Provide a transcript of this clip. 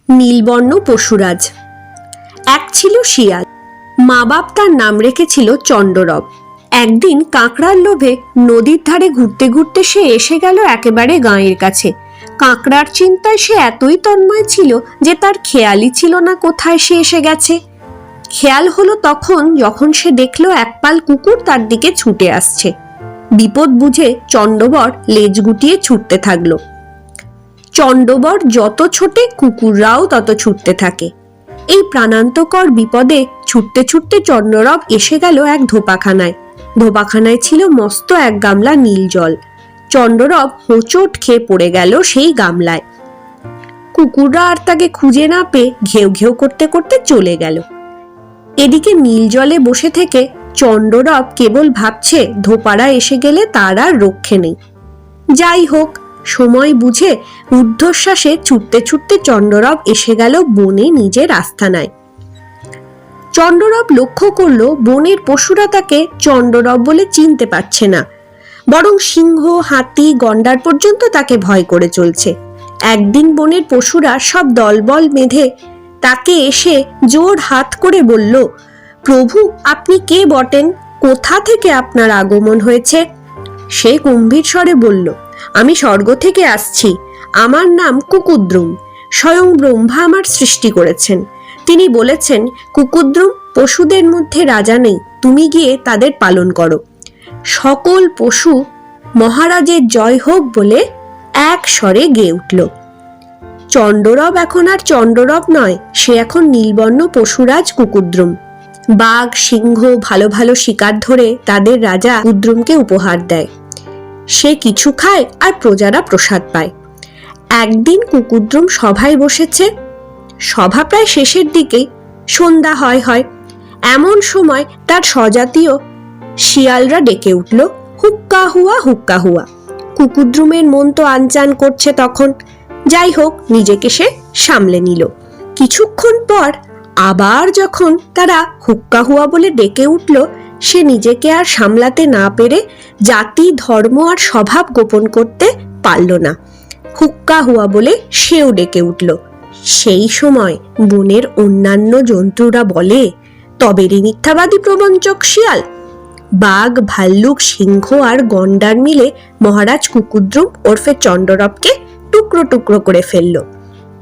নীলবর্ণ পশুরাজ। এক ছিল শিয়াল, মা বাপ তার নাম রেখেছিল চন্ডরব। একদিন কাঁকড়ার লোভে নদীর ধারে ঘুরতে ঘুরতে সে এসে গেল একেবারে গাঁয়ের কাছে। কাঁকড়ার চিন্তায় সে এতই তন্ময় ছিল যে তার খেয়ালই ছিল না কোথায় সে এসে গেছে। খেয়াল হলো তখন যখন সে দেখলো এক পাল কুকুর তার দিকে ছুটে আসছে। বিপদ বুঝে চন্ডবর লেজ গুটিয়ে ছুটতে থাকলো। চন্ডবর যত ছোটে কুকুররাও তত ছুটতে থাকে। এই প্রাণান্তকর বিপদে ছুটতে ছুটতে চন্ডরব এসে গেল এক ধোপাখানায়। ধোপাখানায় ছিল মস্ত এক গামলা নীল জল। চন্ডরব হোঁচট খেয়ে পড়ে গেল সেই গামলায়। কুকুররা আর তাকে খুঁজে না পেয়ে ঘেউ ঘেউ করতে করতে চলে গেল। এদিকে নীল জলে বসে থেকে চন্ডরব কেবল ভাবছে ধোপারা এসে গেলে তার আর রক্ষে নেই। যাই হোক, সময় বুঝে ঊর্ধ্বশ্বাসে ছুটতে ছুটতে চন্ডরব এসে গেল বনে নিজের আস্তানায়। চন্ডরব লক্ষ্য করল বনের পশুরা তাকে চন্ডরব বলে চিনতে পারছে না, বরং সিংহ, হাতি, গন্ডার পর্যন্ত তাকে ভয় করে চলছে। একদিন বনের পশুরা সব দলবল বেঁধে তাকে এসে জোর হাত করে বলল, প্রভু, আপনি কে বটেন? কোথা থেকে আপনার আগমন হয়েছে? সে গম্ভীর স্বরে বলল, আমি স্বর্গ থেকে আসছি। আমার নাম কুকুদ্রুম। স্বয়ং ব্রহ্মা আমার সৃষ্টি করেছেন। তিনি বলেছেন, কুকুদ্রুম, পশুদের মধ্যে রাজা নেই, তুমি গিয়ে তাদের পালন করো। সকল পশু মহারাজের জয় হোক বলে এক স্বরে গেয়ে উঠল। চন্ডরব এখন আর চন্ডরব নয়, সে এখন নীলবর্ণ পশুরাজ কুকুদ্রুম। বাঘ, সিংহ ভালো ভালো শিকার ধরে তাদের রাজা কুকুদ্রুমকে উপহার দেয়। সে কিছু খায় আর প্রজারা প্রসাদ পায়। একদিন কুকুদ্রুম সভায় বসেছে। সভা প্রায় শেষের দিকেই, সন্ধ্যা হয়। এমন সময় তার স্বজাতীয় শিয়ালরা ডেকে উঠল, হুক্কা হুয়া হুক্কা হুয়া। কুকুদ্রুমের মন তো আনচান করছে তখন। যাই হোক, নিজেকে সে সামলে নিল। কিছুক্ষণ পর আবার যখন তারা হুক্কা হুয়া বলে ডেকে উঠল, সে নিজেকে আর সামলাতে না পেরে জাতি, ধর্ম আর স্বভাব গোপন করতে পারল না। হুক্কা হুয়া বলে সেও ডেকে উঠল। সেই সময় বনের অন্যান্য জন্তুরা বলে, তবে রে মিথ্যাবাদী প্রবঞ্চক শিয়াল! বাঘ, ভাল্লুক, সিংহ আর গন্ডার মিলে মহারাজ কুকুদ্রুম ওরফে চন্ডরবকে টুকরো টুকরো করে ফেলল।